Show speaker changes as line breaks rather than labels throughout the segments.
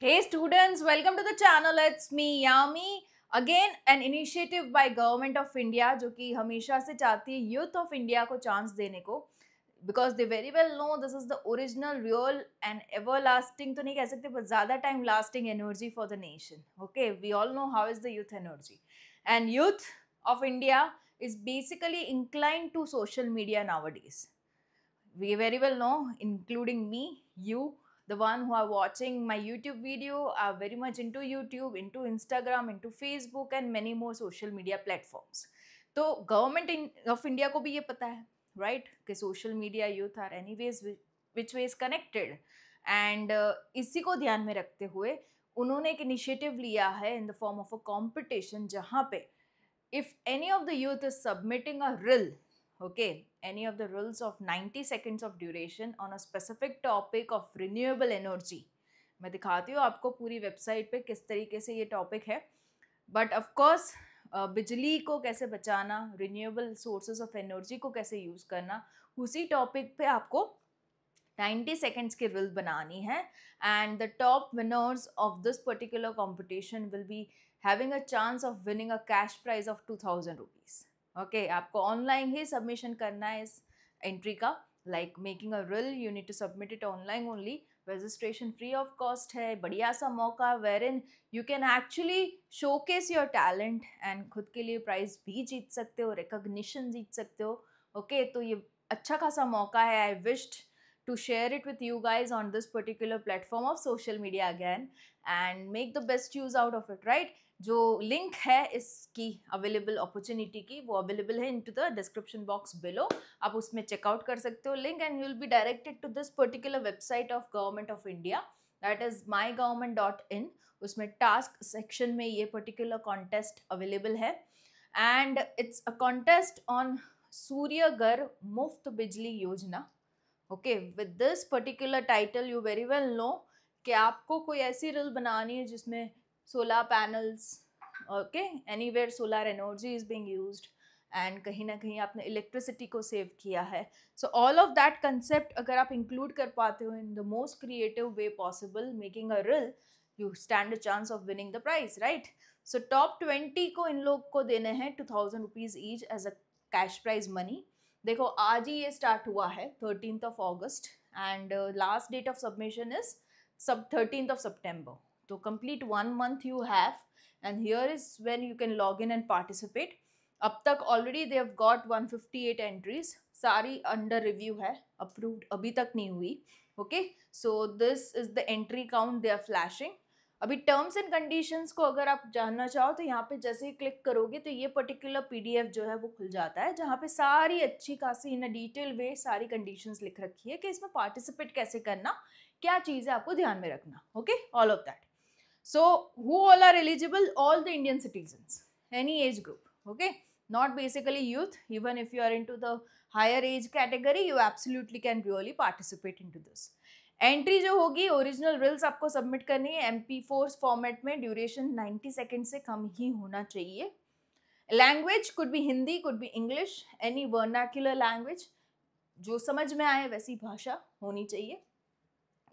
Hey students, welcome to the channel. It's me Yami. Again an initiative by Government of India जो कि हमेशा से चाहती है यूथ ऑफ इंडिया को चांस देने को, because they very well know this is the original, real and everlasting, तो नहीं कह सकते but ज़्यादा time lasting energy for the nation. Okay, we all know how is the youth energy, and youth of India is basically inclined to social media nowadays. We very well know, including me, you, the one who are watching my YouTube video are very much into YouTube, into Instagram, into Facebook and many more social media platforms. तो government of India को भी ये पता है, right, कि social media youth are anyways which way is connected, and इसी को ध्यान में रखते हुए उन्होंने एक इनिशिएटिव लिया है in the form of a competition, जहाँ पे if any of the youth is submitting a reel, okay, any of the reels of 90 seconds of duration on a specific topic of renewable energy, मैं दिखाती हूँ आपको पूरी website पे किस तरीके से ये टॉपिक है, बट ऑफ कोर्स बिजली को कैसे बचाना, रिन्यूएबल सोर्सेज ऑफ एनर्जी को कैसे यूज़ करना, उसी टॉपिक पे आपको 90 seconds की रील बनानी है, and the top winners of this particular competition will be having a chance of winning a cash prize of 2000 rupees. Okay, आपको ऑनलाइन ही सबमिशन करना है इस एंट्री का, like making a reel, you need to submit it online only, registration free of cost है, बढ़िया सा मौका wherein you can actually showcase your talent and खुद के लिए प्राइज भी जीत सकते हो, रिकॉग्निशन जीत सकते हो. ओके, तो ये अच्छा खासा मौका है. आई wished to share it with you guys on this particular platform of social media again and make the best use out of it, right? जो लिंक है इसकी अवेलेबल अपॉर्चुनिटी की, वो अवेलेबल है into the description box below. आप उसमें check out कर सकते हो link, and you will be directed to this particular website of government of India, that is mygovernment.in. उसमें टास्क सेक्शन में ये पर्टिकुलर कॉन्टेस्ट अवेलेबल है, and it's a contest on Surya Ghar Muft Bijli Yojana. Okay, with this particular title you very well know कि आपको कोई ऐसी reel बनानी है जिसमें solar panels, okay, anywhere solar energy is being used, and कहीं ना कहीं आपने इलेक्ट्रिसिटी को सेव किया है. So all of that concept अगर आप इंक्लूड कर पाते हो in the most creative way possible, making a reel, you stand a chance of winning the prize, right? So top 20 को इन लोग को देने हैं 2000 rupees each as a cash prize money. देखो आज ही ये स्टार्ट हुआ है 13th August, and last date of submission is 13th September. तो complete 1 month you have, and here is when you can log in and participate. अब तक already they have got 158 entries, सारी अंडर रिव्यू है, approved अभी तक नहीं हुई. Okay, so this is the entry count they are flashing. अभी terms and conditions को अगर आप जानना चाहो तो यहाँ पे जैसे ही क्लिक करोगे तो ये पर्टिकुलर पीडीएफ जो है वो खुल जाता है, जहाँ पे सारी अच्छी खासी इन अ डिटेल वे सारी कंडीशंस लिख रखी है कि इसमें पार्टिसिपेट कैसे करना, क्या चीज़ है आपको ध्यान में रखना. Okay, all of that. So who all are eligible? All the Indian citizens, any age group, okay, not basically youth. Even if you are into the higher age category, you absolutely can really participate into this. Entry जो होगी, original reels आपको submit करनी है MP4 format में, duration 90 second से कम ही होना चाहिए. Language could be Hindi, could be English, any vernacular language, जो समझ में आए वैसी भाषा होनी चाहिए.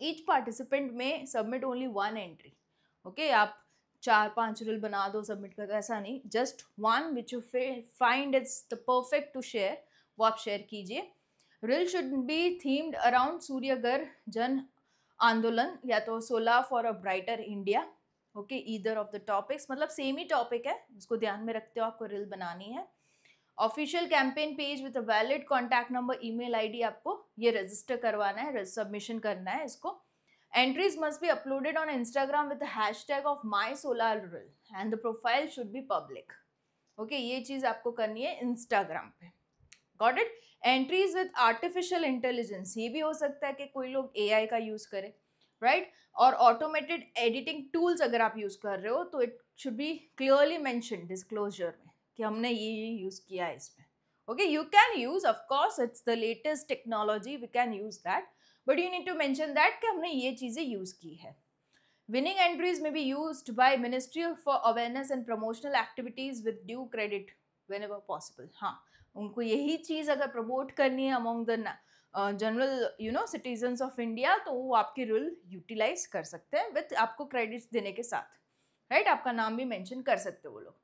Each participant may submit only 1 entry. Okay, आप 4-5 रील बना दो सबमिट कर, ऐसा नहीं, just 1 which you find it's the perfect to share, वो आप शेयर कीजिए. Reel should be themed around Surya Ghar Jan Andolan या तो solar for a brighter India. Okay, either of the topics, मतलब सेम ही टॉपिक है, इसको ध्यान में रखते हो आपको रील बनानी है. Official campaign page with a valid contact number, email ID, आपको ये रजिस्टर करवाना है, सबमिशन करना है इसको. Entries must be uploaded on Instagram with the hashtag of mysolarreel and the profile should be public. Okay, ये चीज़ आपको करनी है Instagram पे. Got it? Entries with artificial intelligence, ये भी हो सकता है कि कोई लोग AI का यूज़ करे, right? और automated editing tools अगर आप यूज़ कर रहे हो तो it should be clearly mentioned disclosure में कि हमने ये यूज़ किया है इसमें. Okay, you can use, of course, it's the latest technology, we can use that. But you need to mention that कि हमने ये चीज़ें यूज़ की है. Winning entries may be used by ministry for awareness and promotional activities with due credit whenever possible. हाँ, उनको यही चीज़ अगर प्रमोट करनी है among the general citizens of India, तो वो आपकी रूल यूटिलाइज कर सकते हैं विथ आपको क्रेडिट्स देने के साथ, राइट? आपका नाम भी मेंशन कर सकते हो वो लोग.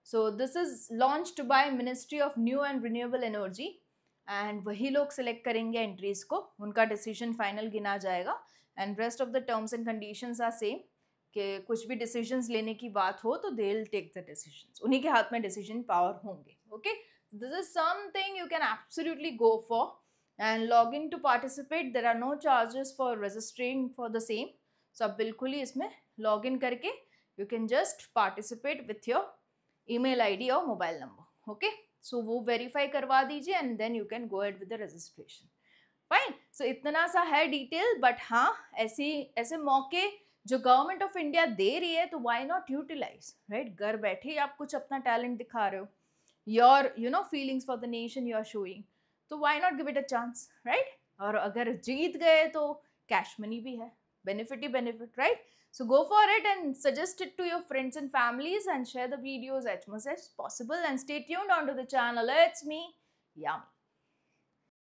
सो this is launched by ministry of new and renewable energy, and वही लोग सिलेक्ट करेंगे एंट्रीज को, उनका डिसीजन फाइनल गिना जाएगा. And rest of the terms and conditions are same, कि कुछ भी डिसीजंस लेने की बात हो तो they will take the decisions, उन्हीं के हाथ में डिसीजन पावर होंगे. Okay, this is something you can absolutely go for and log in to participate. There are no charges for registering for the same. So आप बिल्कुल ही इसमें log in करके you can just participate with your email ID और mobile number. Okay, so वो verify करवा दीजिए and then you can go ahead with the registration. Fine. So इतना सा है डिटेल, बट हाँ, ऐसे मौके जो गवर्नमेंट ऑफ इंडिया दे रही है तो व्हाई नॉट यूटिलाइज, राइट? घर बैठे ही आप कुछ अपना टैलेंट दिखा रहे हो, your feelings for the nation you are showing, तो why not give it a chance, right? और अगर जीत गए तो कैश मनी भी है, बेनिफिट ही benefit, right? So go for it and suggest it to your friends and families and share the videos as much as possible and stay tuned onto the channel. It's me, Yami.